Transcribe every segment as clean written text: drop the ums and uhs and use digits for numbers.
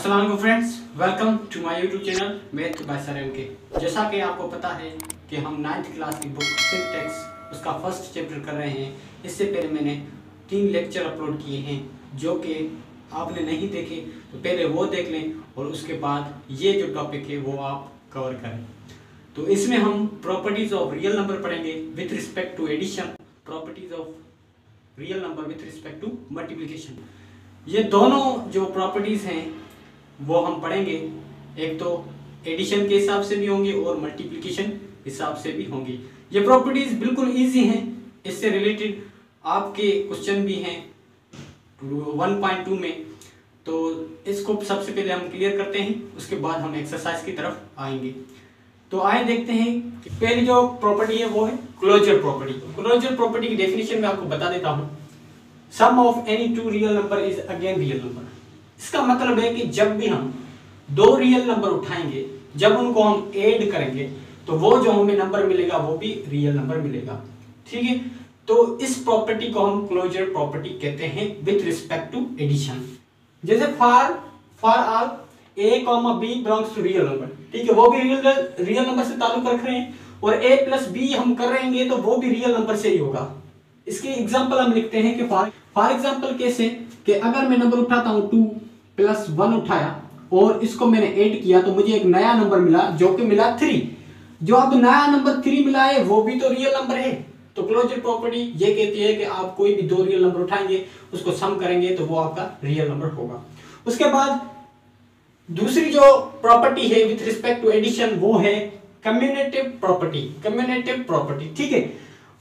अस्सलाम वालेकुम friends, welcome to my YouTube channel math by sir M K. जैसा कि आपको पता है कि हम 9th क्लास की बुक सिंटैक्स उसका फर्स्ट चैप्टर कर रहे हैं। इससे पहले मैंने 3 लेक्चर अपलोड किए हैं जो कि आपने नहीं देखे तो पहले वो देख लें और उसके बाद ये जो टॉपिक है वो आप कवर करें। तो इसमें हम प्रॉपर्टीज़ ऑफ रियल नंबर पढ़ेंगे with respect to addition, properties of real number with respect to multiplication. ये दोनों जो प्रॉपर्टीज़ हैं वो हम पढ़ेंगे। एक तो एडिशन के हिसाब से भी होंगे और मल्टीप्लिकेशन हिसाब से भी होंगी। ये प्रॉपर्टीज़ बिल्कुल इजी हैं। इससे रिलेटेड आपके क्वेश्चन भी हैं 1.2 में, तो इसको सबसे पहले हम क्लियर करते हैं, उसके बाद हम एक्सरसाइज की तरफ आएंगे। तो आए देखते हैं कि पहली जो प्रॉपर्टी है वो है क्लोजर प्रॉपर्टी। क्लोजर प्रॉपर्टी की डेफिनेशन मैं आपको बता देता हूँ। Sum of any two real number is again real number. इसका मतलब है कि जब भी हम दो रियल नंबर उठाएंगे, जब उनको हम ऐड करेंगे तो वो जो हमें नंबर मिलेगा वो भी रियल नंबर मिलेगा। ठीक है, तो इस प्रॉपर्टी को हम क्लोजर प्रॉपर्टी कहते हैं विथ रिस्पेक्ट टू एडिशन। जैसे for all a, b belongs to real number, ठीक है, वो भी रियल नंबर से ताल्लुक रख रहे हैं और a प्लस b हम कर रहेंगे तो वो भी रियल नंबर से ही होगा। इसके एग्जांपल हम लिखते हैं कि फॉर एग्जांपल कैसे कि अगर मैं नंबर उठाता हूं 2 + 1 उठाया और इसको मैंने ऐड किया तो मुझे एक नया नंबर मिला जो कि मिला 3। जो अब नया नंबर 3 मिला है वो भी तो रियल नंबर है। तो क्लोजर प्रॉपर्टी ये कहती है कि आप कोई भी दो रियल नंबर उठाएंगे, उसको सम करेंगे तो वो आपका रियल नंबर होगा। उसके बाद दूसरी जो प्रॉपर्टी है विथ रिस्पेक्ट टू एडिशन वो है कम्युटेटिव प्रॉपर्टी। कम्युटेटिव प्रॉपर्टी, ठीक है।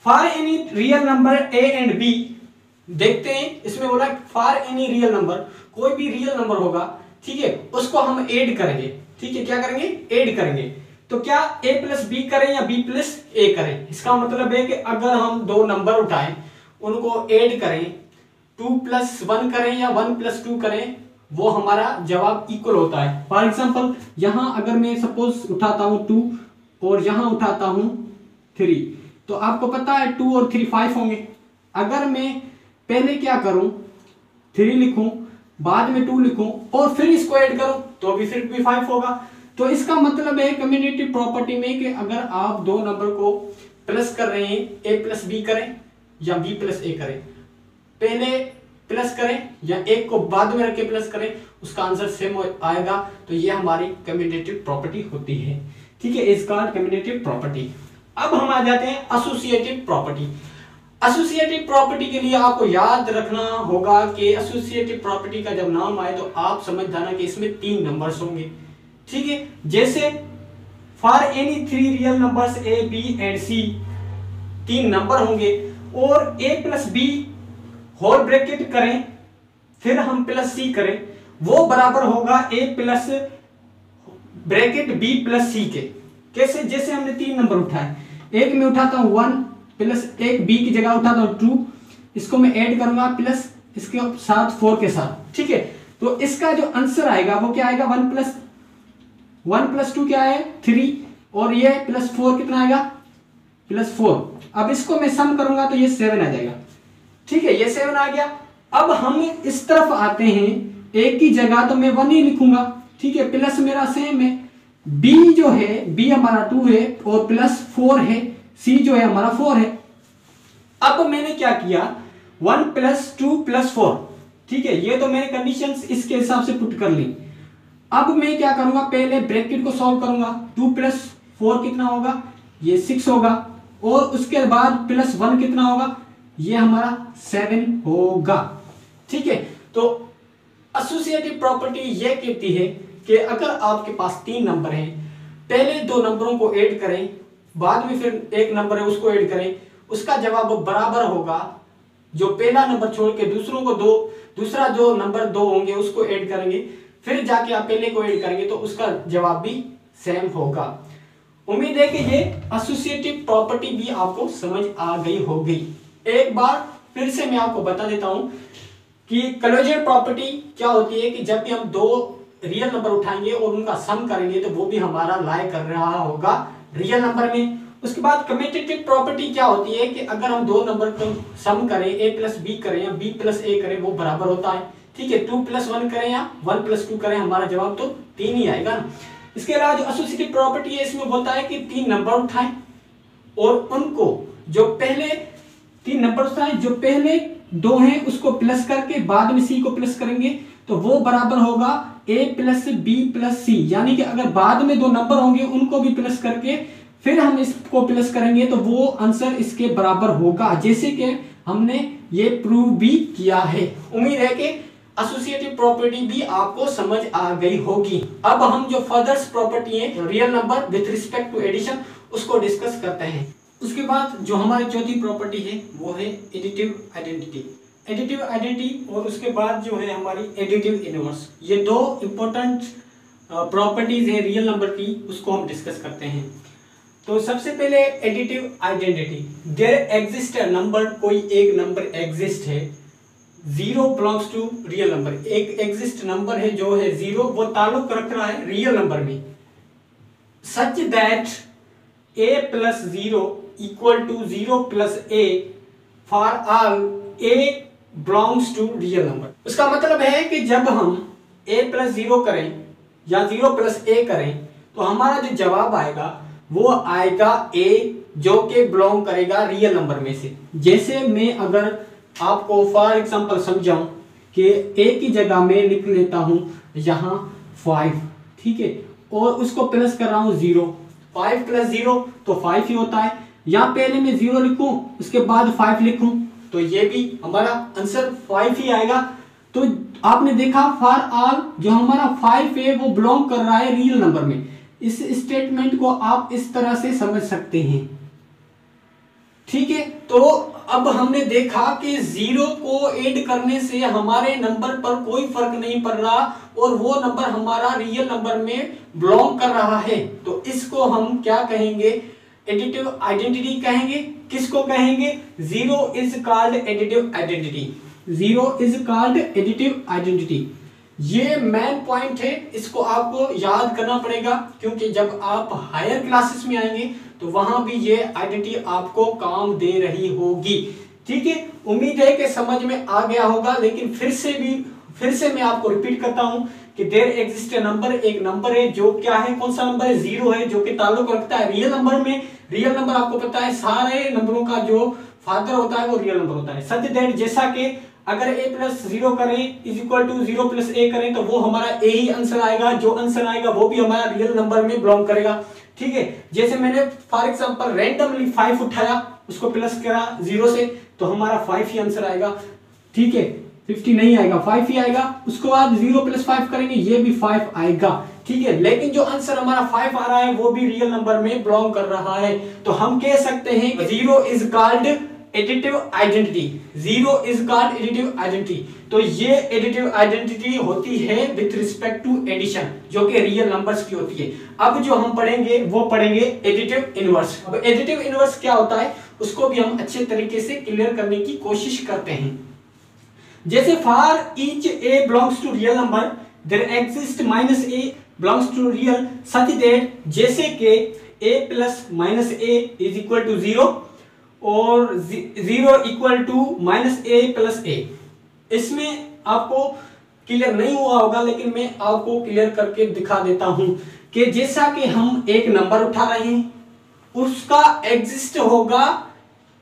For any real number a and b, देखते हैं इसमें बोला फॉर एनी रियल नंबर, कोई भी रियल नंबर होगा, ठीक है, उसको हम ऐड करेंगे। ठीक है, क्या करेंगे? ऐड करेंगे। तो क्या a प्लस b करें या b प्लस a करें? इसका मतलब है कि अगर हम दो नंबर उठाएं, उनको ऐड करें, 2 + 1 करें या 1 + 2 करें, वो हमारा जवाब इक्वल होता है। फॉर एग्जांपल यहां अगर मैं सपोज उठाता हूं 2 और यहां उठाता हूं 3, तो आपको पता है 2 और 3 5 होंगे। अगर मैं पहले क्या करूं, 3 लिखूं, बाद में 2 लिखूं और फिर इसको ऐड करूं तो भी फिर भी 5 होगा। तो इसका मतलब है कम्युटेटिव प्रॉपर्टी में कि अगर आप दो नंबर को प्लस कर रहे हैं, a प्लस b करें या b प्लस a करें, पहले प्लस करें या एक को बाद में रख के प्लस करें, उसका आंसर सेम आएगा। तो ये हमारी कम्युटेटिव प्रॉपर्टी होती है। ठीक है, इज कॉल्ड कम्युटेटिव प्रॉपर्टी। अब हम आ जाते हैं एसोसिएटिव प्रॉपर्टी। एसोसिएटिव प्रॉपर्टी के लिए आपको याद रखना होगा कि एसोसिएटिव प्रॉपर्टी का जब नाम आए तो आप समझ जाना कि इसमें 3 नंबर्स होंगे। ठीक है, जैसे for any 3 real numbers a, b and c, 3 number होंगे और a plus b whole bracket करें, फिर हम प्लस c करें, वो बराबर होगा a plus bracket b plus c के। कैसे? जैसे हमने 3 नंबर उठाए, एक में उठाता हूं 1 प्लस एक b की जगह उठाता हूं 2, इसको मैं ऐड करूंगा प्लस इसके साथ 4 के साथ। ठीक है, तो इसका जो आंसर आएगा वो क्या आएगा? 1 + 2 क्या है? 3, और ये +4 कितना आएगा? +4। अब इसको मैं सम करूंगा तो ये 7 आ जाएगा। ठीक है, ये 7 आ गया। अब हम इस तरफ आते हैं, एक की जगह तो मैं 1 ही लिखूंगा। ठीक है, प्लस मेरा सेम है, b जो है, b हमारा 2 है और +4 है, c जो है हमारा 4 है। अब मैंने क्या किया? 1 + 2 + 4, ठीक है, ये तो मैंने कंडीशंस इसके हिसाब से पुट कर ली। अब मैं क्या करूंगा? पहले ब्रैकेट को सॉल्व करूंगा। 2 + 4 कितना होगा? ये 6 होगा, और उसके बाद +1 कितना होगा? ये हमारा 7 होगा। ठीक है, तो एसोसिएटिव प्रॉपर्टी ये कहती है कि अगर आपके पास 3 नंबर हैं, पहले दो नंबरों को ऐड करें, बाद में फिर एक नंबर है उसको ऐड करें, उसका जवाब बराबर होगा। जो पहला नंबर छोड़ के दूसरा जो नंबर 2 होंगे उसको ऐड करेंगे, फिर जाके आप पहले को ऐड करेंगे तो उसका जवाब भी सेम होगा। उम्मीद है कि ये एसोसिएटिव प्रॉपर्टी भी आपको समझ आ गई होगी। एक बार फिर से मैं आपको बता देता हूं कि क्लोजर प्रॉपर्टी क्या होती है कि जब भी हम दो रियल नंबर उठाएंगे और उनका सम करेंगे तो वो भी हमारा लाई कर रहा होगा रियल नंबर में। उसके बाद कम्युटेटिव प्रॉपर्टी क्या होती है कि अगर हम दो नंबर को सम करें, a प्लस b करें या b प्लस a करें, वो बराबर होता है। ठीक है, 2 + 1 करें या 1 + 2 करें, हमारा जवाब तो 3 ही आएगा ना। इसके अलावा जो एसोसिएटिव प्रॉपर्टी है इसमें बोलता है कि 3 नंबर उठाएं और उनको जो पहले 3 नंबर उठाएं, जो पहले 2 हैं उसको प्लस करके बाद में सी को प्लस करेंगे तो वो बराबर होगा a + b + c, यानी कि अगर बाद में 2 नंबर होंगे उनको भी प्लस करके फिर हम इसको प्लस करेंगे तो वो आंसर इसके बराबर होगा, जैसे कि हमने ये प्रूव भी किया है। उम्मीद है कि एसोसिएटिव प्रॉपर्टी भी आपको समझ आ गई होगी। अब हम जो फर्दर प्रॉपर्टी है real number with respect to addition उसको डिस्कस करते हैं। उसके बाद जो हमारी चौथी प्रॉपर्टी है वो है एडिटिव आइडेंटिटी। एडिटिव आइडेंटिटी और उसके बाद जो है हमारी एडिटिव इनवर्स, ये 2 इंपॉर्टेंट प्रॉपर्टीज है रियल नंबर की, उसको हम डिस्कस करते हैं। तो सबसे पहले additive identity, there exist a number, कोई एक नंबर एग्जिस्ट है, 0 बिलोंग्स टू रियल नंबर, एक एग्जिस्ट नंबर है जो है 0, वो ताल्लुक रख रहा है रियल नंबर में, such that a + 0 = 0 + a for all a belongs to real number. उसका मतलब है कि जब हम a + 0 करें या 0 + a करें तो हमारा जो जवाब आएगा वो आएगा a, जो कि बिलोंग करेगा रियल नंबर में से। जैसे मैं अगर आपको फॉर एग्जांपल समझाऊं कि a की जगह में लिख लेता हूं यहां 5, ठीक है, और उसको प्लस कर रहा हूं 0, 5 + 0 तो 5 ही होता है, या पहले मैं 0 लिखूं उसके बाद 5 लिखूं तो ये भी हमारा आंसर 5 ही आएगा। तो आपने देखा फॉर ऑल जो हमारा 5 है वो बिलोंग कर रहा है रियल नंबर में। इस स्टेटमेंट को आप इस तरह से समझ सकते हैं, ठीक है। तो अब हमने देखा कि 0 को ऐड करने से हमारे नंबर पर कोई फर्क नहीं पड़ रहा और वो नंबर हमारा रियल नंबर में बिलोंग कर रहा है, तो इसको हम क्या कहेंगे, एडिटिव आइडेंटिटी कहेंगे। किसको कहेंगे, 0 is called additive identity, 0 is called additive identity. ये मेन पॉइंट है, इसको आपको याद करना पड़ेगा क्योंकि जब आप हायर क्लासेस में आएंगे तो वहां भी ये आइडेंटिटी आपको काम दे रही होगी, ठीक है। उम्मीद है कि समझ में आ गया होगा, लेकिन फिर से मैं आपको रिपीट करता हूं कि देयर एग्जिस्ट अ नंबर, एक नंबर है जो क्या है, कौन सा नंबर है, 0 है, जो कि ताल्लुक रखता है रियल नंबर में। रियल नंबर आपको पता है सारे नंबरों का जो फादर होता है वो रियल नंबर होता है। सच दैट जैसा कि अगर a + 0 करें = 0 + a करें तो वो हमारा a ही आंसर आएगा, जो आंसर आएगा वो भी हमारा रियल नंबर में बिलोंग करेगा, ठीक है। जैसे मैंने फॉर एग्जांपल रैंडमली 5 उठाया, उसको प्लस करा 0 से तो हमारा 5 ही आंसर आएगा, ठीक है, 50 नहीं आएगा, 5 ही आएगा। उसके बाद 0 + 5 करेंगे, ये भी 5 आएगा, ठीक है। लेकिन जो आंसर हमारा 5 आ रहा है वो भी रियल नंबर में बिलोंग कर रहा है, तो हम कह सकते हैं 0 is called additive identity, 0 is called additive identity. तो ये एडिटिव आइडेंटिटी होती है विथ रिस्पेक्ट टू एडिशन, जो कि रियल नंबर्स की होती है। अब जो हम पढ़ेंगे वो पढ़ेंगे एडिटिव इनवर्स। अब एडिटिव इनवर्स क्या होता है उसको भी हम अच्छे तरीके से क्लियर करने की कोशिश करते हैं। जैसे for each a belongs to real number there exist -a belongs to real such that, जैसे कि a + -a = 0 और 0 = -a + a। इसमें आपको क्लियर नहीं हुआ होगा लेकिन मैं आपको क्लियर करके दिखा देता हूं कि जैसा कि हम एक नंबर उठा रहे हैं उसका एग्जिस्ट होगा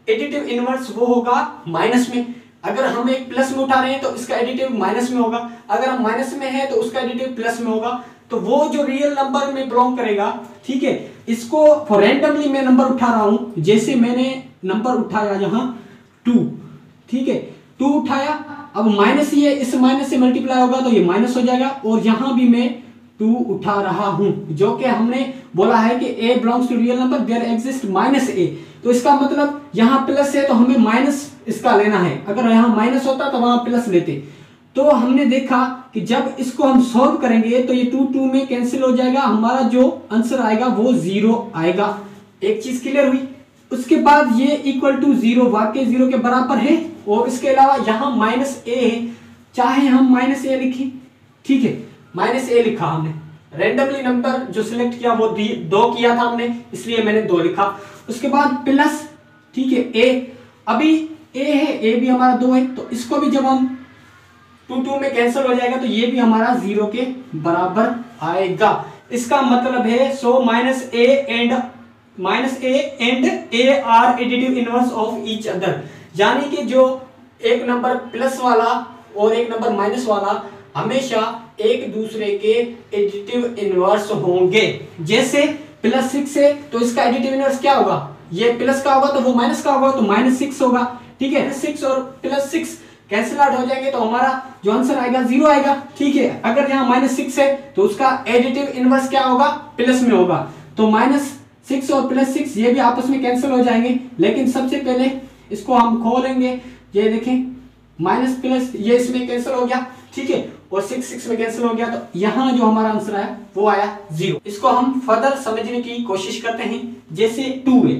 एडिटिव इनवर्स, वो होगा माइनस में। अगर हम एक प्लस में उठा रहे हैं तो इसका एडिटिव माइनस में होगा, अगर हम माइनस में है तो उसका एडिटिव प्लस में होगा। तो वो जो रियल नंबर में बिलोंग करेगा, ठीक है। इसको रैंडमली मैं नंबर उठा रहा हूं, जैसे मैंने नंबर उठाया यहां 2, ठीक है, 2 उठाया, अब माइनस ही है, इस माइनस से मल्टीप्लाई होगा तो ये माइनस हो जाएगा, और यहां भी मैं 2 उठा रहा हूं, जो कि हमने बोला है कि a belongs to real number there exist -a। तो इसका मतलब यहां प्लस है तो हमें माइनस इसका लेना है, अगर यहां माइनस होता तो वहां प्लस लेते। तो हमने देखा कि जब इसको हम सॉल्व करेंगे तो ये 2 में कैंसिल हो जाएगा, हमारा जो आंसर आएगा वो 0 आएगा। एक चीज क्लियर हुई। उसके बाद ये =0 वाकई 0 के बराबर है, और इसके अलावा यहाँ -a है, चाहे हम -a लिखें, ठीक है, -a लिखा हमने, रैंडमली नंबर जो सिलेक्ट किया वो 2 किया था हमने, इसलिए मैंने 2 लिखा। उसके बाद प्लस, ठीक है, a, अभी a है, a भी हमारा 2 है, तो इसको भी जब हम 2 में कैंसिल हो जाएगा तो ये भी हमारा 0 के बराबर आएगा। इसका मतलब है so minus A and A R additive inverse of each other, यानी कि जो एक नंबर प्लस वाला और एक नंबर माइनस वाला हमेशा एक दूसरे के एडिटिव इनवर्स होंगे। जैसे +6 है तो इसका एडिटिव इनवर्स क्या होगा, ये प्लस का होगा तो वो माइनस का होगा तो -6 होगा, ठीक है। 6 और +6 कैंसिल आउट हो जाएंगे तो हमारा जो आंसर आएगा 0 आएगा, ठीक है। अगर यहाँ -6 है तो उसका एडिटिव इनवर्स क्या होगा, प्लस में होगा, तो -6 और +6 ये भी आपस में कैंसिल हो जाएंगे। लेकिन सबसे पहले इसको हम खोलेंगे, ये देखें माइनस प्लस ये इसमें कैंसिल हो गया, ठीक है, और 6 में कैंसिल हो गया, तो यहाँ जो हमारा आंसर आया वो आया 0। इसको हम फर्दर समझने की कोशिश करते हैं। जैसे 2 है,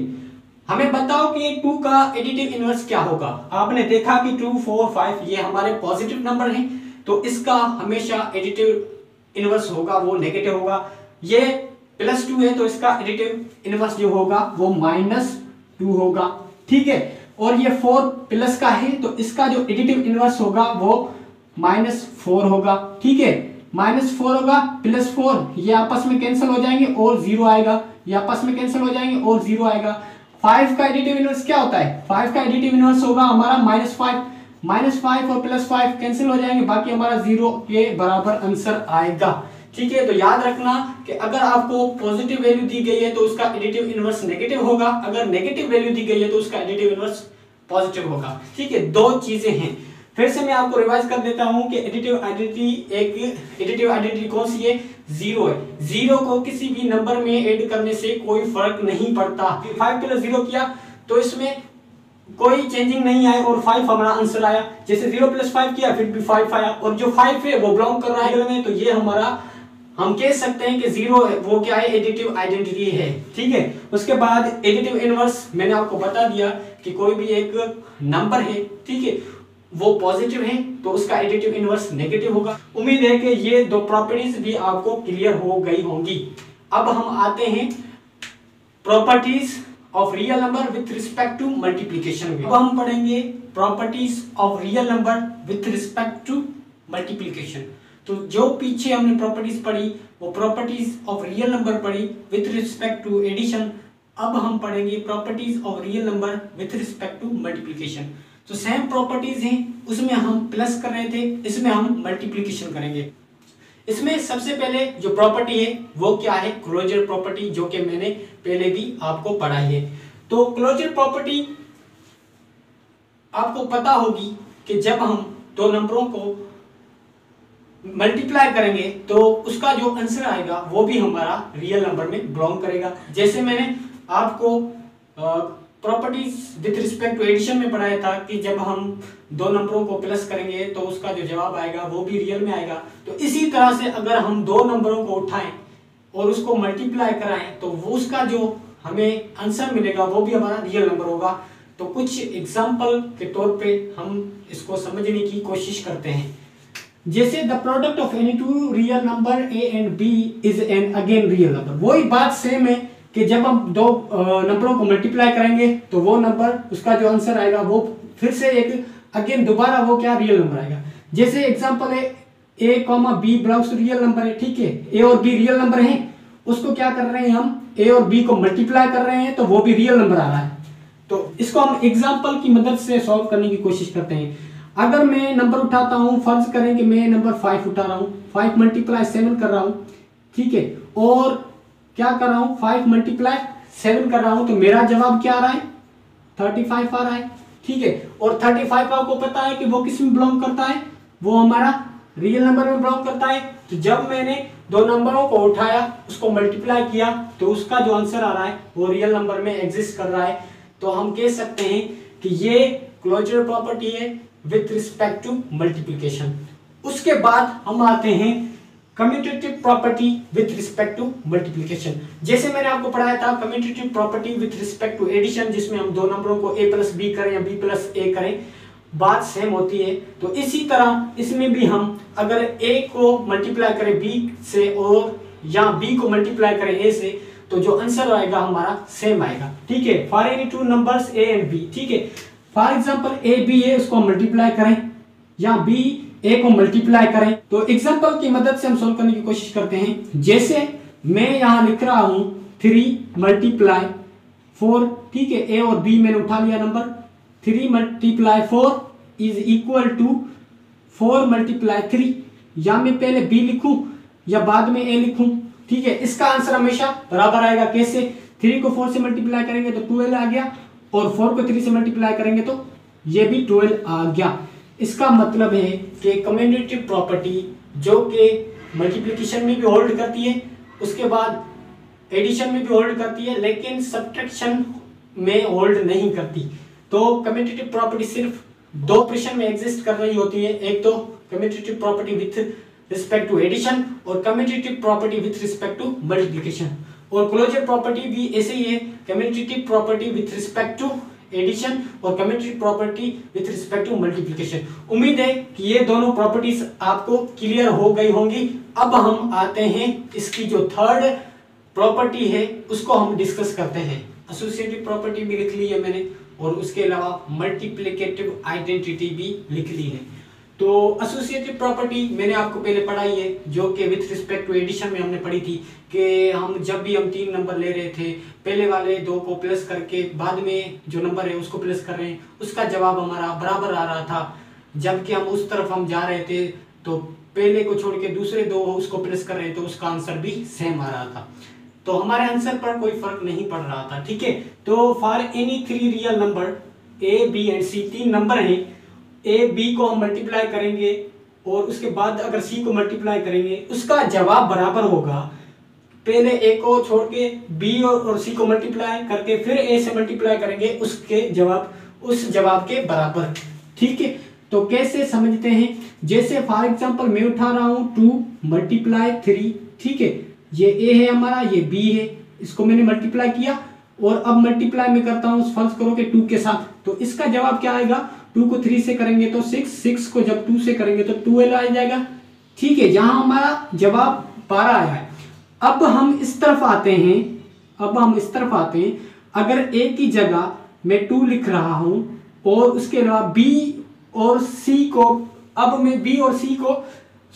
हमें बताओ कि 2 का एडिटिव इनवर्स क्या होगा। आपने देखा कि 2, 4, 5 ये हमारे पॉजिटिव नंबर हैं, तो इसका हमेशा एडिटिव इनवर्स होगा वो नेगेटिव होगा। ये +2 है तो इसका एडिटिव इनवर्स जो होगा वो -2 होगा, ठीक है। और ये 4 प्लस का है तो इसका जो एडिटिव इनवर्स होगा वो -4 होगा, ठीक है। -4 होगा, +4 ये आपस में कैंसिल हो जाएंगे और 0 आएगा, ये आपस में कैंसिल हो जाएंगे और 0 आएगा। 5 का एडिटिव इनवर्स क्या होता है, 5 का एडिटिव इनवर्स होगा हमारा -5 और +5 कैंसिल हो जाएंगे, बाकी हमारा 0 के बराबर आंसर आएगा, ठीक है। तो याद रखना कि अगर आपको पॉजिटिव वैल्यू दी गई है तो उसका एडिटिव इनवर्स नेगेटिव होगा, अगर नेगेटिव वैल्यू दी गई है तो उसका एडिटिव इनवर्स पॉजिटिव होगा, ठीक है। 2 चीजें हैं। फिर से मैं आपको रिवाइज कर देता हूं कि एडिटिव आइडेंटिटी कौन सी है, 0 है। 0 को किसी भी नंबर में ऐड करने से कोई फर्क नहीं पड़ता। 5 + 0 किया तो इसमें कोई चेंजिंग नहीं आया और 5 हमारा आंसर आया। जैसे 0 + 5 किया फिर भी 5 आया, और जो 5 है वो बिलोंग कर रहा है में, तो ये हमारा हम कह सकते हैं कि 0 वो क्या है, एडिटिव आइडेंटिटी है, ठीक है। उसके बाद एडिटिव इनवर्स मैंने आपको बता दिया कि कोई भी एक नंबर है, ठीक है, वो पॉजिटिव है तो उसका एडिटिव इनवर्स नेगेटिव होगा। उम्मीद है कि ये 2 प्रॉपर्टीज भी आपको क्लियर हो गई होंगी। अब हम आते हैं properties of real number with respect to multiplication. अब हम पढ़ेंगे properties of real number with respect to multiplication. तो जो पीछे हमने प्रॉपर्टीज पढ़ी वो प्रॉपर्टीज ऑफ रियल नंबर पढ़ी विथ रिस्पेक्ट टू एडिशन। अब हम पढ़ेंगे properties of real number with respect to multiplication. तो सेम प्रॉपर्टीज हैं, उसमें हम प्लस कर रहे थे, इसमें हम मल्टीप्लिकेशन करेंगे। इसमें सबसे पहले जो प्रॉपर्टी है वो क्या है, क्लोजर प्रॉपर्टी, जो कि मैंने पहले भी आपको पढ़ाई है। तो क्लोजर प्रॉपर्टी आपको पता होगी कि जब हम 2 नंबरों को मल्टीप्लाई करेंगे तो उसका जो आंसर आएगा वो भी हमारा रियल नंबर में बिलोंग करेगा। जैसे मैंने आपको properties with respect to addition में पढ़ाया था कि जब हम 2 नंबरों को प्लस करेंगे तो उसका जो जवाब आएगा वो भी रियल में आएगा। तो इसी तरह से अगर हम 2 नंबरों को उठाएं और उसको मल्टीप्लाई कराएं तो वो उसका जो हमें आंसर मिलेगा वो भी हमारा रियल नंबर होगा। तो कुछ एग्जाम्पल के तौर पे हम इसको समझने की कोशिश करते हैं। जैसे the product of any 2 real number A and B is an again real number. वही बात सेम है कि जब हम 2 नंबरों को मल्टीप्लाई करेंगे तो वो नंबर उसका जो आंसर आएगा वो फिर से एक अगेन दोबारा वो क्या रियल नंबर आएगा। जैसे एग्जांपल है a, b belongs to real number है, ठीक है, a और b रियल नंबर हैं, उसको क्या कर रहे हैं हम a और b को मल्टीप्लाई कर रहे हैं तो वो भी रियल नंबर आ रहा है। तो इसको हम एग्जांपल की मदद से सॉल्व करने की कोशिश करते हैं। अगर मैं नंबर उठाता हूं, फर्ज करें कि मैं नंबर 5 उठा रहा हूं, 5 × 7 कर रहा हूं, ठीक है, और क्या कर रहा हूं 5 × 7 कर रहा हूं, तो मेरा जवाब क्या आ रहा है 35 आ रहा है, ठीक है। और 35 आपको पता है कि वो किस में बिलोंग करता है, वो हमारा रियल नंबर में बिलोंग करता है। तो जब मैंने 2 नंबरों को उठाया उसको मल्टीप्लाई किया तो उसका जो आंसर आ रहा है वो रियल नंबर में एग्जिस्ट कर रहा है। तो हम कह सकते हैं कि ये क्लोजर प्रॉपर्टी है विथ रिस्पेक्ट टू मल्टीप्लिकेशन। उसके बाद हम आते हैं commutative property with respect to multiplication. जैसे मैंने आपको पढ़ाया था commutative property with respect to addition, जिसमें हम 2 नंबरों को a + b करें या b + a करें, बात सेम होती है। तो इसी तरह इसमें भी हम अगर a को मल्टीप्लाई करें b से और या b को मल्टीप्लाई करें a से, तो जो आंसर आएगा हमारा सेम आएगा, ठीक है। For any 2 numbers a and b, ठीक है, फॉर एग्जांपल a b है उसको मल्टीप्लाई करें या b ए को मल्टीप्लाई करें। तो एग्जांपल की मदद से हम सोल्व करने की कोशिश करते हैं। जैसे मैं यहां लिख रहा हूं 3 मल्टीप्लाई 4, ठीक है, ए और बी मैंने उठा लिया number. 3 multiply 4 is equal to 4 multiply 3। या मैं पहले बी लिखूं या बाद में ए लिखूं, ठीक है, इसका आंसर हमेशा बराबर आएगा। कैसे? 3 को 4 से मल्टीप्लाई करेंगे तो 12 आ गया, और 4 को 3 से मल्टीप्लाई करेंगे तो ये भी 12 आ गया। इसका मतलब है कि कम्यूटेटिव प्रॉपर्टी जो कि मल्टीप्लिकेशन में भी होल्ड करती है, उसके बाद एडिशन में भी होल्ड करती है, लेकिन सब्ट्रैक्शन में होल्ड नहीं करती। तो कम्यूटेटिव प्रॉपर्टी सिर्फ दो ऑपरेशन में एग्जिस्ट कर रही होती है, एक तो commutative property with respect to addition और commutative property with respect to multiplication. और क्लोजर प्रॉपर्टी भी ऐसे ही है, commutative property with respect to addition और commutative property with respect to multiplication. उम्मीद है कि ये दोनों प्रॉपर्टीज आपको क्लियर हो गई होंगी। अब हम आते हैं इसकी जो थर्ड प्रॉपर्टी है उसको हम डिस्कस करते हैं। एसोसिएटिव प्रॉपर्टी भी लिख ली है मैंने, और उसके अलावा मल्टीप्लिकेटिव आइडेंटिटी भी लिख ली है। तो एसोसिएटिव प्रॉपर्टी मैंने आपको पहले पढ़ाई है, जो कि विथ रिस्पेक्ट टू एडिशन में हमने पढ़ी थी कि हम जब भी हम 3 नंबर ले रहे थे, पहले वाले 2 को प्लस करके बाद में जो नंबर है उसको प्लस कर रहे हैं, उसका जवाब हमारा बराबर आ रहा था। जबकि हम उस तरफ हम जा रहे थे तो पहले को छोड़ के दूसरे 2 उसको प्लस कर रहे हैं तो उसका आंसर भी सेम आ रहा था। तो हमारे आंसर पर कोई फर्क नहीं पड़ रहा था, ठीक है। तो for any 3 real number A B and C, 3 number हैं, ए बी को हम मल्टीप्लाई करेंगे और उसके बाद अगर सी को मल्टीप्लाई करेंगे, उसका जवाब बराबर होगा। पहले ए को छोड़ के बी और सी को मल्टीप्लाई करके फिर ए से मल्टीप्लाई करेंगे, उसके जवाब उस जवाब के बराबर, ठीक है। तो कैसे समझते हैं? जैसे फॉर एग्जांपल मैं उठा रहा हूं 2 मल्टीप्लाई 3, ठीक है, ये ए है हमारा, ये बी है, इसको मैंने मल्टीप्लाई किया और अब मल्टीप्लाई मैं करता हूं फर्ज करो कि 2 के साथ, तो इसका जवाब क्या आएगा? 2 को 3 से करेंगे तो 6, 6 को जब 2 से करेंगे तो 12 आ जाएगा, ठीक है। यहां हमारा जवाब 12 आया है। अब हम इस तरफ आते हैं, अगर ए की जगह मैं 2 लिख रहा हूं और उसके अलावा बी और सी को, अब मैं बी और सी को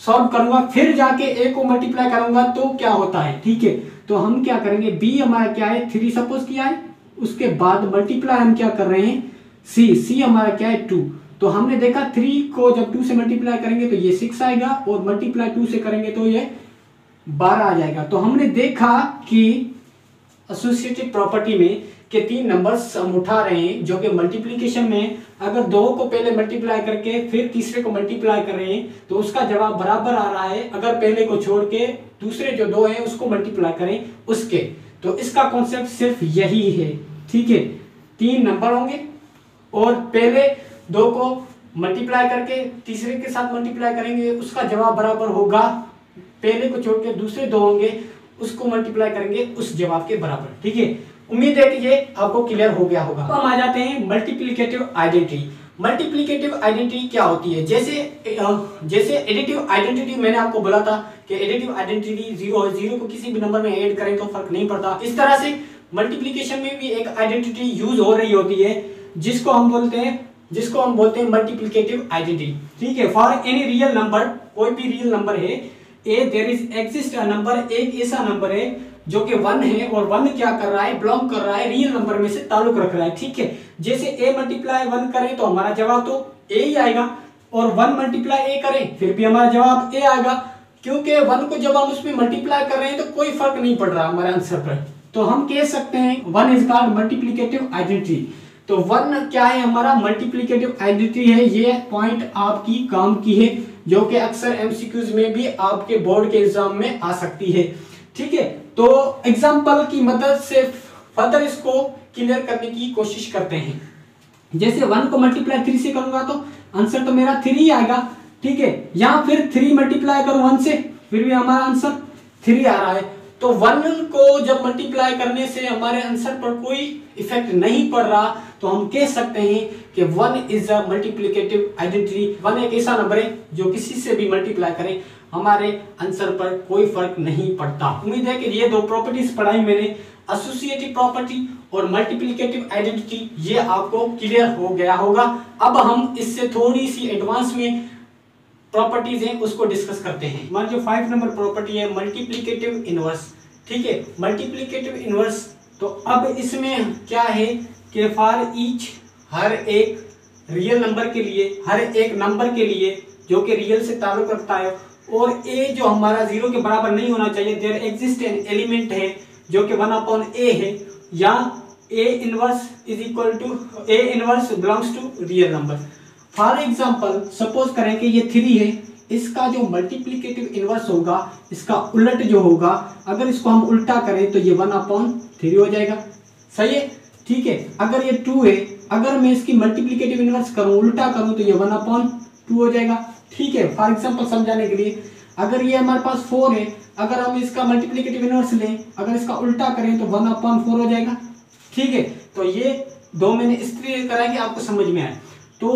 सॉल्व करूंगा, फिर जाके ए को मल्टीप्लाई करूंगा तो क्या होता है, ठीक है। तो हम क्या करेंगे, बी हमारा क्या है 3 सपोज किया है, उसके बाद मल्टीप्लाई हम क्या कर रहे हैं सी हमारा क्या है 2। तो हमने देखा 3 को जब 2 से मल्टीप्लाई करेंगे तो ये 6 आएगा और मल्टीप्लाई 2 से करेंगे तो ये 12 आ जाएगा। तो हमने देखा कि एसोसिएटिव प्रॉपर्टी में के 3 नंबर्स हम उठा रहे हैं जो कि मल्टीप्लिकेशन में अगर 2 को पहले मल्टीप्लाई करके फिर तीसरे को मल्टीप्लाई कर रहे हैं तो उसका जवाब बराबर आ रहा है अगर पहले को छोड़ के दूसरे जो 2 हैं उसको मल्टीप्लाई करें उसके। तो इसका कॉन्सेप्ट सिर्फ यही है, ठीक है। 3 नंबर होंगे और पहले 2 को मल्टीप्लाई करके तीसरे के साथ मल्टीप्लाई करेंगे, उसका जवाब बराबर होगा पहले को छोड़ के दूसरे 2 होंगे उसको मल्टीप्लाई करेंगे उस जवाब के बराबर, ठीक है। उम्मीद है कि ये आपको क्लियर हो गया होगा। अब हम आ जाते हैं मल्टीप्लिकेटिव आइडेंटिटी। मल्टीप्लिकेटिव आइडेंटिटी क्या होती है? जैसे एडिटिव आइडेंटिटी मैंने आपको बोला था कि एडिटिव आइडेंटिटी 0 है, 0 को किसी भी नंबर में ऐड करें तो फर्क नहीं पड़ता। इस तरह से मल्टीप्लिकेशन में भी एक आइडेंटिटी यूज हो रही होती है जिसको हम बोलते हैं मल्टीप्लिकेटिव आइडेंटिटी, ठीक है। फॉर एनी रियल नंबर, कोई भी रियल नंबर है, there is exist a number, एक ऐसा नंबर है जो कि 1 है और 1 क्या कर रहा है, बिलोंग कर रहा है रियल नंबर में से ताल्लुक रख रहा है, ठीक है। जैसे a मल्टीप्लाई 1 करें तो हमारा जवाब तो a ही आएगा और 1 मल्टीप्लाई a करें फिर भी हमारा जवाब a आएगा, क्योंकि 1 को जब हम उसमें मल्टीप्लाई कर रहे हैं तो कोई फर्क नहीं पड़ रहा हमारे आंसर पर। तो हम कह सकते हैं 1 इज कॉल्ड मल्टीप्लिकेटिव आइडेंटिटी। तो 1 क्या है, हमारा मल्टीप्लिकेटिव आइडेंटिटी है। ये पॉइंट आपकी काम की है जो कि अक्सर एमसीक्यूज में भी आपके बोर्ड के एग्जाम में आ सकती है, ठीक है। तो एग्जांपल की मदद से फर्दर इसको क्लियर करने की कोशिश करते हैं। जैसे 1 को मल्टीप्लाई 3 से करूंगा तो आंसर तो मेरा 3 ही आएगा, ठीक है। या फिर 3 मल्टीप्लाई करूं 1 से फिर भी हमारा आंसर 3 आ रहा है। तो 1 को जब मल्टीप्लाई करने से हमारे आंसर पर कोई इफेक्ट नहीं पड़ रहा तो हम कह सकते हैं कि 1 इज अ मल्टीप्लिकेटिव आइडेंटिटी। 1 एक ऐसा नंबर है जो किसी से भी मल्टीप्लाई करें हमारे आंसर पर कोई फर्क नहीं पड़ता। उम्मीद है कि ये 2 प्रॉपर्टीज पढ़ाई मैंने, एसोसिएटिव प्रॉपर्टी और मल्टीप्लिकेटिव आइडेंटिटी, ये आपको क्लियर हो गया होगा। अब हम इससे थोड़ी सी एडवांस में प्रॉपर्टीज हैं उसको डिस्कस करते हैं। हमारी जो 5 नंबर प्रॉपर्टी है मल्टीप्लिकेटिव इनवर्स, ठीक है, मल्टीप्लिकेटिव इनवर्स। तो अब इसमें क्या है कि फॉर ईच, हर एक रियल नंबर के लिए, हर एक नंबर के लिए जो कि रियल से ताल्लुक रखता है और ए जो हमारा 0 के बराबर नहीं होना चाहिए, देयर एग्जिस्ट एन एलिमेंट है जो कि 1/a है, या A inverse is equal to A inverse belongs to real number. For example suppose करें कि ये 3 है, इसका जो मल्टीप्लिकेटिव इनवर्स होगा, इसका उलट जो होगा, अगर इसको हम उल्टा करें तो ये 1/3 हो जाएगा। सही है, ठीक है। अगर ये 2 है, अगर मैं इसकी मल्टीप्लिकेटिव इनवर्स करूं, उल्टा करूं तो ये 1/2 हो जाएगा। ठीक है, फॉर एग्जांपल समझाने के लिए, अगर ये हमारे पास 4 है, अगर हम इसका मल्टीप्लिकेटिव इनवर्स लें, अगर इसका उल्टा करें तो 1/4 हो जाएगा। ठीक है, तो ये दो मैंने इसलिए करा कि आपको समझ में आए। तो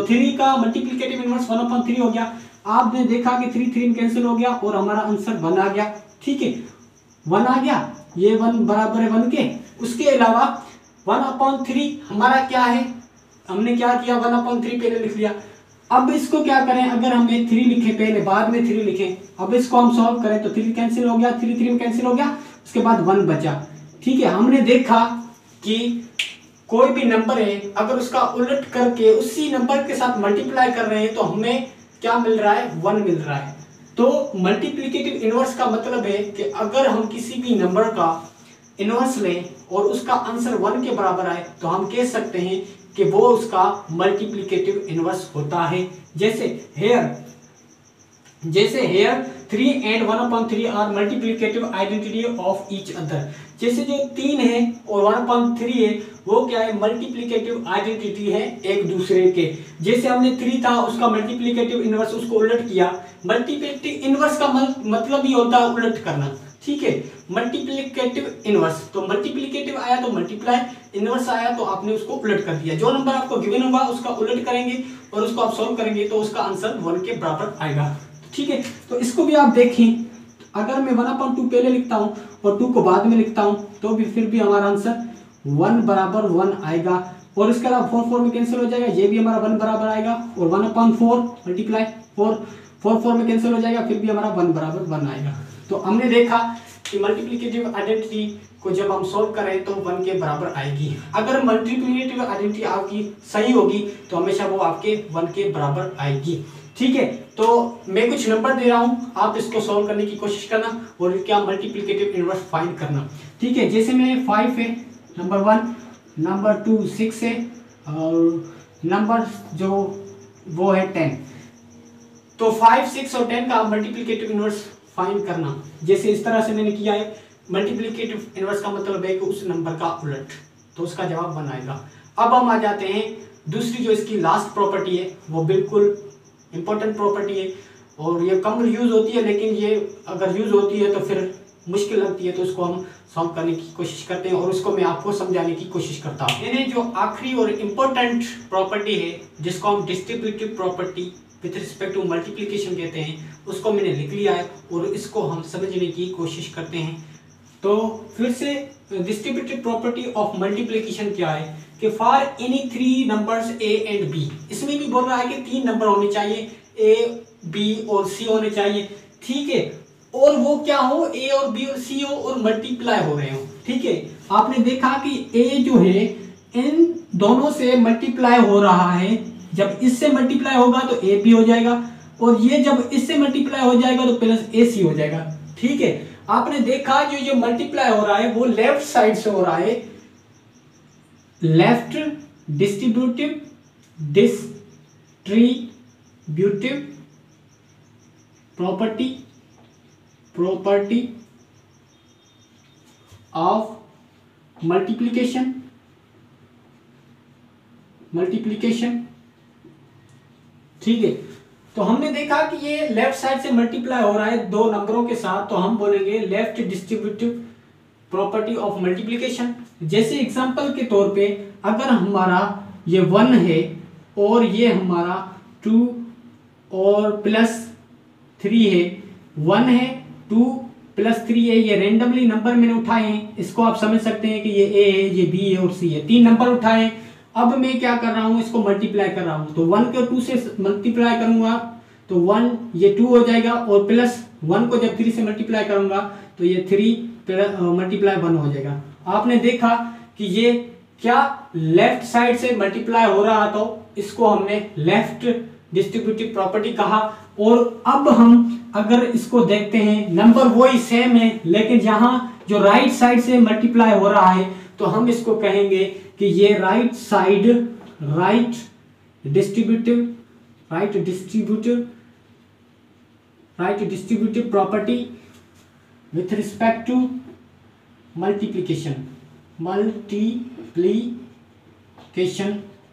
3 का मल्टीप्लिकेटिव इनवर्स 1/3 हो गया। आपने देखा कि 3 कैंसिल हो गया और हमारा आंसर 1 आ गया। ठीक है, 1 आ गया, ये 1 बराबर है 1 के। उसके अलावा 1/3 हमारा क्या है, हमने क्या किया, 1/3 पहले लिख लिया। अब इसको क्या करें, अगर हमें 3 लिखे पहले, बाद में 3 लिखें, अब इसको हम सॉल्व करें तो 3 कैंसिल हो गया, 3 में कैंसिल हो गया, उसके बाद 1 बचा। ठीक है, हमने देखा कि कोई भी नंबर है, अगर उसका उलट करके उसी नंबर के साथ मल्टीप्लाई कर रहे हैं तो हमें क्या मिल रहा है, 1 मिल रहा है। तो मल्टीप्लिकेटिव इनवर्स का मतलब है कि अगर हम किसी भी नंबर का इनवर्स लें और उसका आंसर 1 के बराबर आए तो हम कह सकते हैं कि वो उसका मल्टीप्लिकेटिव इनवर्स होता है। जैसे here 3 and 1/3 are multiplicative identity of each other. जैसे जो 3 है और 1/3 है वो क्या है, मल्टीप्लिकेटिव आइडेंटिटी है एक दूसरे के। जैसे हमने 3 था, उसका मल्टीप्लिकेटिव इनवर्स, उसको उलट किया। मल्टीप्लिकेटिव इनवर्स का मतलब ही होता है उलट करना। ठीक है, मल्टीप्लिकेटिव इनवर्स, तो मल्टीप्लिकेटिव आया तो मल्टीप्लाई, इनवर्स आया तो आपने उसको उलट कर दिया। जो नंबर आपको गिवन होगा उसका उलट करेंगे और उसको आप सॉल्व करेंगे तो उसका आंसर 1 के बराबर आएगा। ठीक है, तो इसको भी आप देखें, अगर मैं 1/2 पहले लिखता हूं और 2 को बाद में लिखता हूं तो भी फिर भी हमारा आंसर 1 बराबर 1 आएगा। और इसके अलावा 4 में कैंसिल हो जाएगा, ये भी हमारा 1 बराबर आएगा। और 1/4 मल्टीप्लाई 4 में कैंसिल हो जाएगा, फिर भी हमारा 1 बराबर 1 आएगा। तो हमने देखा कि मल्टीप्लिकेटिव आइडेंटिटी को जब हम सोल्व करें तो 1 के बराबर आएगी। अगर मल्टीप्लिकेटिव आइडेंटिटी आपकी सही होगी तो हमेशा वो आपके 1 के बराबर आएगी। ठीक है, तो मैं कुछ नंबर दे रहा हूं, आप इसको सॉल्व करने की कोशिश करना और क्या मल्टीप्लिकेटिव इनवर्स फाइंड करना। ठीक है, जैसे में 5 है नंबर 1, नंबर 2 6 है और नंबर जो वो है 10। तो 5, 6 और 10 का मल्टीप्लिकेटिव इनवर्स फाइंड करना, जैसे इस तरह से मैंने किया है। मल्टीप्लिकेटिव इनवर्स का मतलब है कि उस नंबर का उलट, तो उसका जवाब 1 आएगा। अब हम आ जाते हैं दूसरी जो इसकी लास्ट प्रॉपर्टी है, वो बिल्कुल इंपॉर्टेंट प्रॉपर्टी है और ये कम यूज होती है, लेकिन ये अगर यूज होती है तो फिर मुश्किल लगती है, तो इसको हम सॉल्व करने की कोशिश करते हैं और उसको मैं आपको समझाने की कोशिश करता हूँ। यानी जो आखिरी और इम्पोर्टेंट प्रॉपर्टी है जिसको हम distributive property with respect to multiplication कहते हैं, उसको मैंने लिख लिया है और इसको हम समझने की कोशिश करते हैं। तो फिर से डिस्ट्रीब्यूटिव प्रॉपर्टी ऑफ मल्टीप्लिकेशन क्या है कि for any 3 numbers a and b, इसमें भी बोल रहा है कि 3 नंबर होने चाहिए, a b और c होने चाहिए। ठीक है, और वो क्या हो, a और b और c हो और मल्टीप्लाई हो रहे हो। ठीक है, आपने देखा कि a जो है इन दोनों से मल्टीप्लाई हो रहा है, जब इससे मल्टीप्लाई होगा तो a b हो जाएगा और ये जब इससे मल्टीप्लाई हो जाएगा तो प्लस ac हो जाएगा। ठीक है, आपने देखा जो मल्टीप्लाई हो रहा है वो लेफ्ट साइड से हो रहा है, left distributive property of multiplication. ठीक है, तो हमने देखा कि ये लेफ्ट साइड से मल्टीप्लाई हो रहा है 2 नंबरों के साथ, तो हम बोलेंगे left distributive property of multiplication. जैसे एग्जांपल के तौर पे अगर हमारा ये 1 है और ये हमारा 2 और प्लस 3 है, 1 है 2 प्लस 3 है, ये रेंडमली नंबर मैंने उठाए हैं, इसको आप समझ सकते हैं कि ये a है, ये b है और c है, 3 नंबर उठाए अब मैं क्या कर रहा हूँ, इसको मल्टीप्लाई कर रहा हूँ। तो 1 को 2 से मल्टीप्लाई करूंगा तो 1 ये 2 हो जाएगा, और प्लस 1 को जब 3 से मल्टीप्लाई करूंगा तो ये 3 मल्टीप्लाई 1 हो जाएगा। आपने देखा कि ये क्या लेफ्ट साइड से मल्टीप्लाई हो रहा, तो इसको हमने लेफ्ट डिस्ट्रीब्यूटिव प्रॉपर्टी कहा। और अब हम अगर इसको देखते हैं, नंबर वही सेम है, लेकिन यहाँ जो राइट साइड से मल्टीप्लाई हो रहा है तो हम इसको कहेंगे कि ये right side right distributive property with respect to multiplication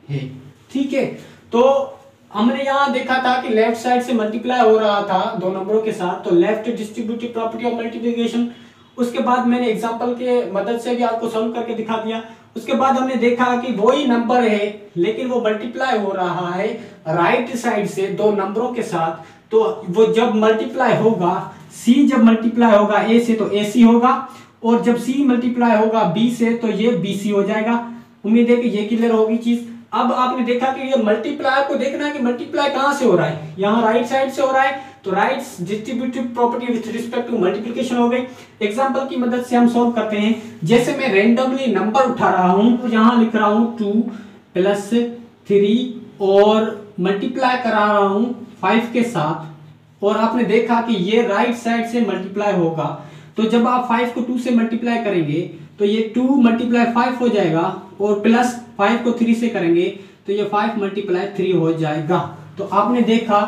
है। ठीक है, तो हमने यहां देखा था कि लेफ्ट साइड से मल्टीप्लाई हो रहा था दो नंबरों के साथ, तो left distributive property of multiplication. उसके बाद मैंने एग्जांपल के मदद से भी आपको सॉल्व करके दिखा दिया। उसके बाद हमने देखा कि वही नंबर है लेकिन वो मल्टीप्लाई हो रहा है राइट साइड से दो नंबरों के साथ, तो वो जब मल्टीप्लाई होगा, सी जब मल्टीप्लाई होगा ए से तो ए सी होगा, और जब सी मल्टीप्लाई होगा बी से तो ये बी सी हो जाएगा। उम्मीद है कि ये क्लियर होगी चीज। अब आपने देखा कि ये मल्टीप्लाई को देखना है कि मल्टीप्लाई कहां से हो रहा है, यहाँ राइट साइड से हो रहा है, तो right distributive property with respect to multiplication हो गई। एग्जांपल की मदद से हम सॉल्व करते हैं। जैसे मैं रैंडमली नंबर उठा रहा हूं, तो यहां लिख रहा हूं 2 + 3 और मल्टीप्लाई करा रहा हूं 5 के साथ, और आपने देखा कि ये राइट साइड से मल्टीप्लाई होगा। तो जब आप 5 को 2 से मल्टीप्लाई करेंगे तो ये 2 × 5 हो जाएगा, और प्लस 5 को 3 से करेंगे तो ये 5 × 3 हो जाएगा। तो आपने देखा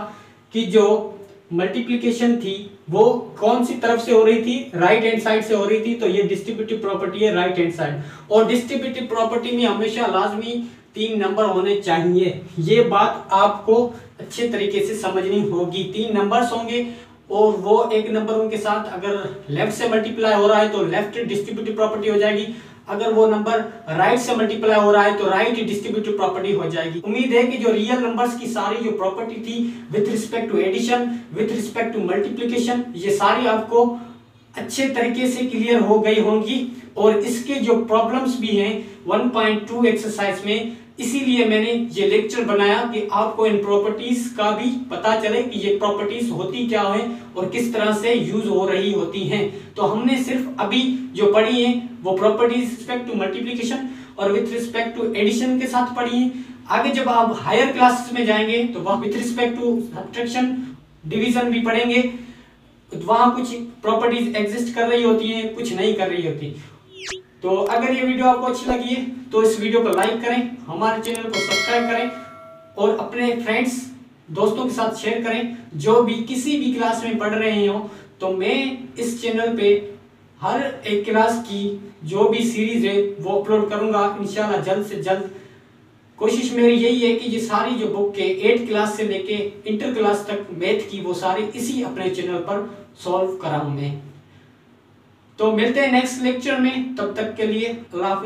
कि जो मल्टीप्लिकेशन थी वो कौन सी तरफ से हो रही थी, राइट हैंड साइड से हो रही थी, तो ये डिस्ट्रीब्यूटिव प्रॉपर्टी है राइट हैंड साइड। और डिस्ट्रीब्यूटिव प्रॉपर्टी में हमेशा लाजमी 3 नंबर होने चाहिए, ये बात आपको अच्छे तरीके से समझनी होगी। 3 नंबर्स होंगे और वो एक नंबर उनके साथ अगर लेफ्ट से मल्टीप्लाई हो रहा है तो लेफ्ट डिस्ट्रीब्यूटिव प्रॉपर्टी हो जाएगी, अगर वो नंबर राइट से मल्टीप्लाई हो रहा है तो राइट डिस्ट्रीब्यूटिव प्रॉपर्टी हो जाएगी। उम्मीद है कि जो रियल नंबर्स की सारी जो प्रॉपर्टी थी with respect to addition, with respect to multiplication, ये सारी आपको अच्छे तरीके से क्लियर हो गई होंगी। और इसके जो प्रॉब्लम्स भी हैं 1.2 एक्सरसाइज में, इसीलिए मैंने ये लेक्चर बनाया कि आपको इन प्रॉपर्टीज का भी पता चले कि ये प्रॉपर्टीज होती क्या है और किस तरह से यूज हो रही होती हैं। तो हमने सिर्फ अभी जो पढ़ी है वो प्रॉपर्टीज रिस्पेक्ट टू मल्टीप्लिकेशन और विथ रिस्पेक्ट टू एडिशन के साथ पढ़ी है। आगे जब आप हायर क्लासेस में जाएंगे तो वह with respect to subtraction division भी पढ़ेंगे, वहां कुछ प्रॉपर्टीज एग्जिस्ट कर रही होती हैं, कुछ नहीं कर रही होती। तो अगर ये वीडियो आपको अच्छी लगी है तो इस वीडियो को लाइक करें, हमारे चैनल को सब्सक्राइब करें और अपने फ्रेंड्स दोस्तों के साथ शेयर करें जो भी किसी भी क्लास में पढ़ रहे हो। तो मैं इस चैनल पे हर एक क्लास की जो भी सीरीज है वो अपलोड करूंगा इंशाल्लाह जल्द से जल्द। कोशिश मेरी यही है कि ये सारी जो बुक के 8th क्लास से लेके इंटर क्लास तक मैथ की वो सारी इसी अपने चैनल पर सॉल्व कराऊं मैं। तो मिलते हैं नेक्स्ट लेक्चर में, तब तक के लिए अल्लाह हाफिज़।